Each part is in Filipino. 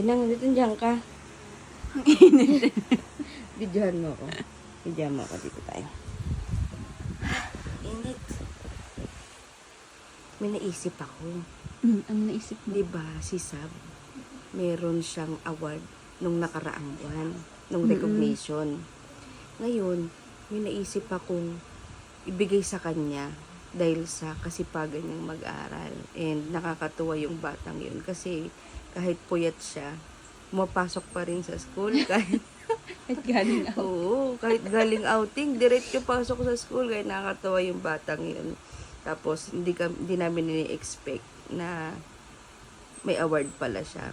Nang, dito dyan ka. Ang init. Videohan mo ako. Videohan mo ako. Dito tayo. Init. May naisip ako. Ano naisip mo? Diba, si Sab, meron siyang award nung nakaraang buwan, nung recognition. Ngayon, may naisip akong ibigay sa kanya dahil sa kasipagan niyang mag-aral. And nakakatuwa yung batang yun kasi kahit puyat siya, pumapasok pa rin sa school. Kahit galing ako. oo, kahit galing outing, diretso pasok sa school. Kaya nakakatuwa yung batang yun. Tapos, hindi namin ni-expect na may award pala siya.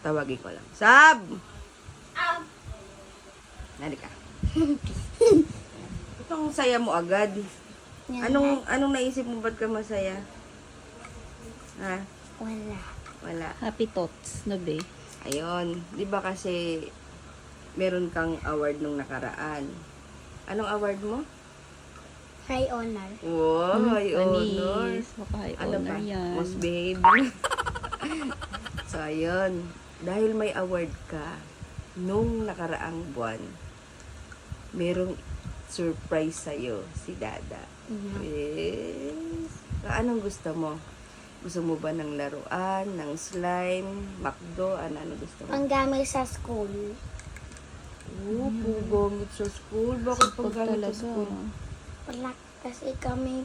Tawagin ko lang. Sab! Nalika. Itong saya mo agad. Anong naisip mo? Ba't ka masaya? Ha? Wala. Happy thoughts, no be? Ayun. Di ba kasi meron kang award nung nakaraan? Anong award mo? High honor. Wow, high honor. Anis. Baka high Ano honor ba? yan. Most behaved. So, ayun. Dahil may award ka, nung nakaraang buwan, merong surprise sa'yo, si Dada. Yes. Anong gusto mo? Gusto mo ba ng laruan, ng slime, McDo? Ano gusto mo? Panggamit sa school. Oo, pugamit sa school. Bakit paggamit sa school? Wala kasi kami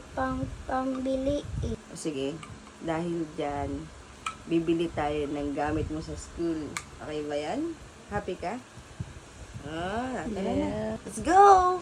pambili eh. O, sige, dahil dyan, bibili tayo ng gamit mo sa school. Okay ba yan? Happy ka? Tara na. Let's go!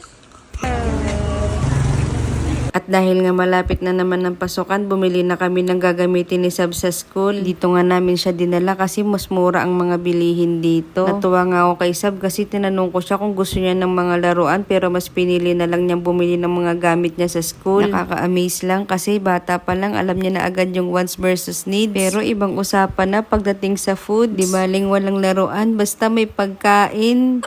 At dahil nga malapit na naman ng pasukan, bumili na kami ng gagamitin ni Sab sa school. Dito nga namin siya dinala kasi mas mura ang mga bilihin dito. Natuwa nga ako kay Sab kasi tinanong ko siya kung gusto niya ng mga laruan pero mas pinili na lang niyang bumili ng mga gamit niya sa school. Nakaka-amaze lang kasi bata pa lang alam niya na agad yung wants versus needs. Pero ibang usapan na pagdating sa food. Di baling walang laruan basta may pagkain.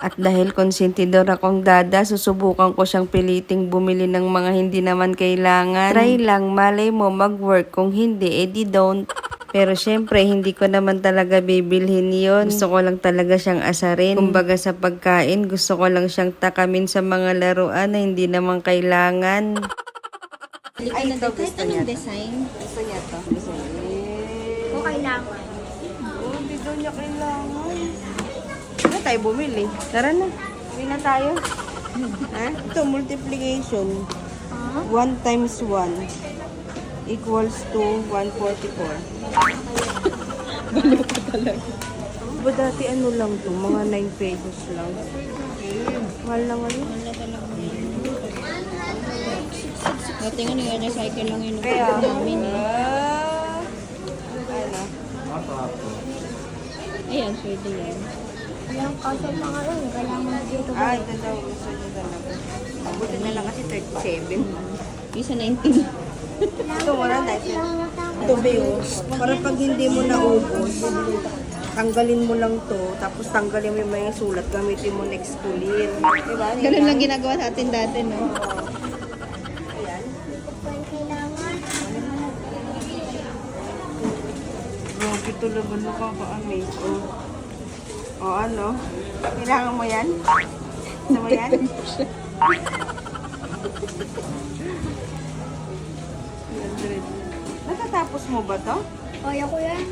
At dahil konsentidor akong dada, susubukan ko siyang piliting bumili ng mga hindi naman kailangan. Try lang, malay mo mag-work. Kung hindi, edi don't. Pero syempre, hindi ko naman talaga bibilhin yon. Gusto ko lang talaga siyang asarin. Kumbaga sa pagkain, gusto ko lang siyang takamin sa mga laruan na hindi naman kailangan. Ay, ito, gusto niya to. design. Gusto niya to. Gusto niya. O kailangan. Oo, hindi daw niya kailangan. Ano tayo bumili? Tara na. Bili na tayo. Ha? Ito, multiplication. 1 times 1 equals to 144. Balo ka talaga. Ba dati ano lang to? Mga 9 pesos lang. Mahal na ngayon. Dati nga nila cycle lang yun. Kaya, Namin eh. ano? Ayan, pwede yan. Yung kasi mga rin, kailangan dito. Ito daw. Gusto niya talaga. Mabuti na lang kasi 37. Isa 19. Ito mo na dahil. Ito, Beo. Para pag hindi mo naubos, tanggalin mo lang to, tapos tanggalin mo yung mga sulat, gamitin mo next school year. Diba? Ganun lang ginagawa natin dati, no? Kailangan. Grabe talaga, nakaka-amaze. O ano? Kailangan mo yan? Gusto mo yan? Natatapos mo ba to? Kaya ko yan.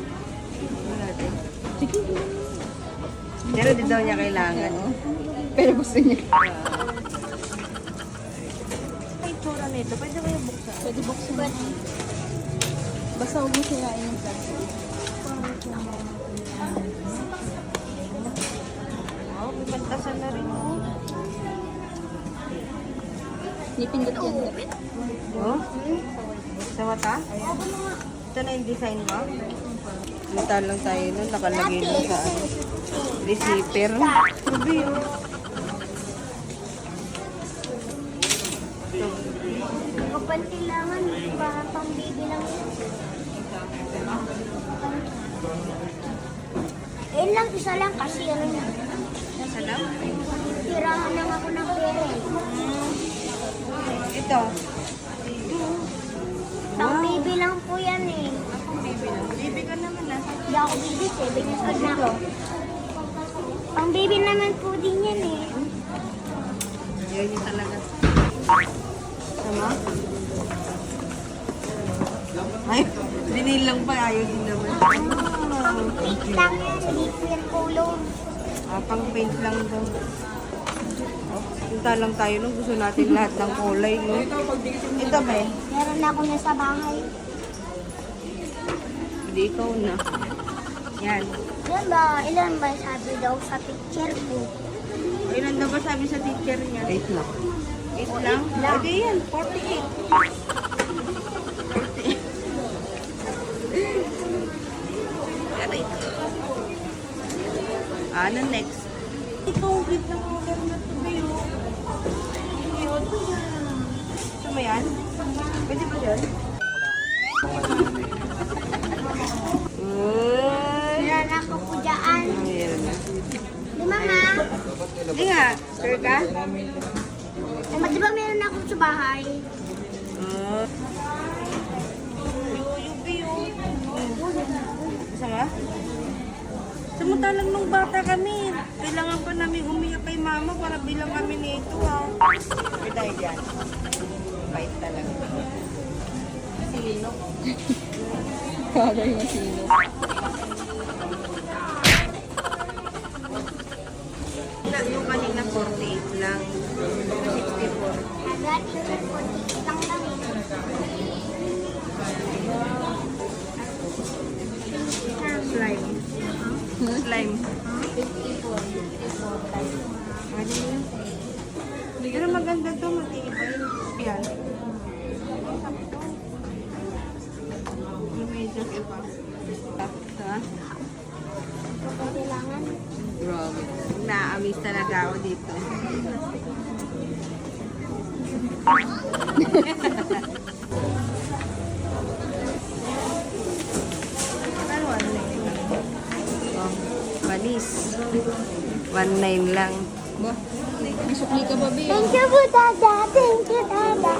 Pero di daw niya kailangan. Pero gusto niya. Ay, tsura nito. Pwede ba yung buksan? Pwede buksan. Basta huwag mo sirain yung plastic. Oh, may pantasan na rin. Nipindot yan. Oh? Sa mata? Ito na yung design mo? Mata lang tayo nun. Nakalagay lang sa receiver. Sabi yun. Kapag kailangan, para pang baby lang yun. Eh lang, isa lang kasi ano na. Isa lang? Tirahan lang ako ng pera eh. Ito. Pang baby lang po yan eh. Baby ka naman ah. Hindi ako baby, 7 years old na ako. Pang baby naman po din yan eh. Yun yung talaga. Tama? Ay, dinilang pa. Ayaw din naman. Paint lang yan, hindi po yan kulong. Pang paint lang daw. Punta lang tayo nung gusto natin lahat ng kulay, no? Ito ba eh? Meron na ako na sa bahay. Hindi, ikaw na. Yan. Ilan ba sabi daw sa picture ko? Ilan daw ba sabi sa teacher niya? 8 lang. 8 lang? lang. Pwede yan, 48. Aray. Ano next? Ikaw, wait lang ako. Meron na ito kayo. Ito mo yan? Pwede ba yan? Meron ako po dyan. Ayan na. Di mama? Hindi nga, sure ka? Di ba meron ako sa bahay? Gusto nga? Samantalang nung bata kami, kailangan pa namin umiyak kay mama para bilang kami nito ha. May tayo dyan. Bait talaga. Sino? Kagay mo sino. Yung kanina 48 lang. 64. Agad, yung 48 lang lang eh. Slime. Slime. 54. Ano yun? Pero maganda to, matibay. Yan. Yung medyo iba. Ha? Kailangan. Grabe. Na-amaze talaga ako dito. Ano, 1.9 lang. Oh, manis. 1.9 lang. Ba? May sukli ka ba, Bi? Thank you po, Dada. Thank you, Dada.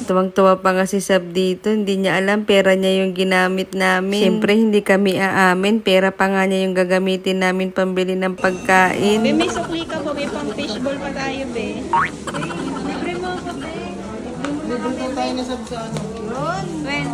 Tuwang-tuwa pa nga si Sab dito. Hindi niya alam, pera niya yung ginamit namin. Siyempre, hindi kami aamin. Pera pa nga niya yung gagamitin namin pambili ng pagkain. Be, may sukli ka ba? May pang fishball pa tayo, Be. Libre mo ako, Be. Libre tayo na sa ano. Yun. When?